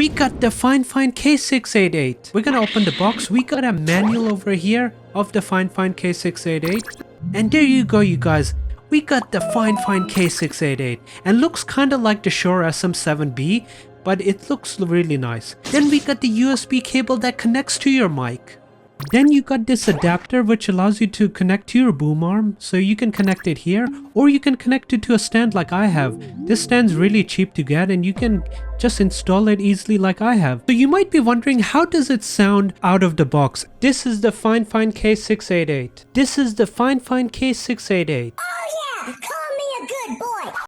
We got the Fifine K688. We're gonna open the box. We got a manual over here of the Fifine K688. And there you go, you guys. We got the Fifine K688. And looks kinda like the Shure SM7B, but it looks really nice. Then we got the USB cable that connects to your mic. Then you got this adapter which allows you to connect to your boom arm, so you can connect it here or you can connect it to a stand like I have. This stand's really cheap to get and you can just install it easily like I have. So you might be wondering, how does it sound out of the box? This is the Fifine K688. This is the Fifine K688. Oh yeah, cool.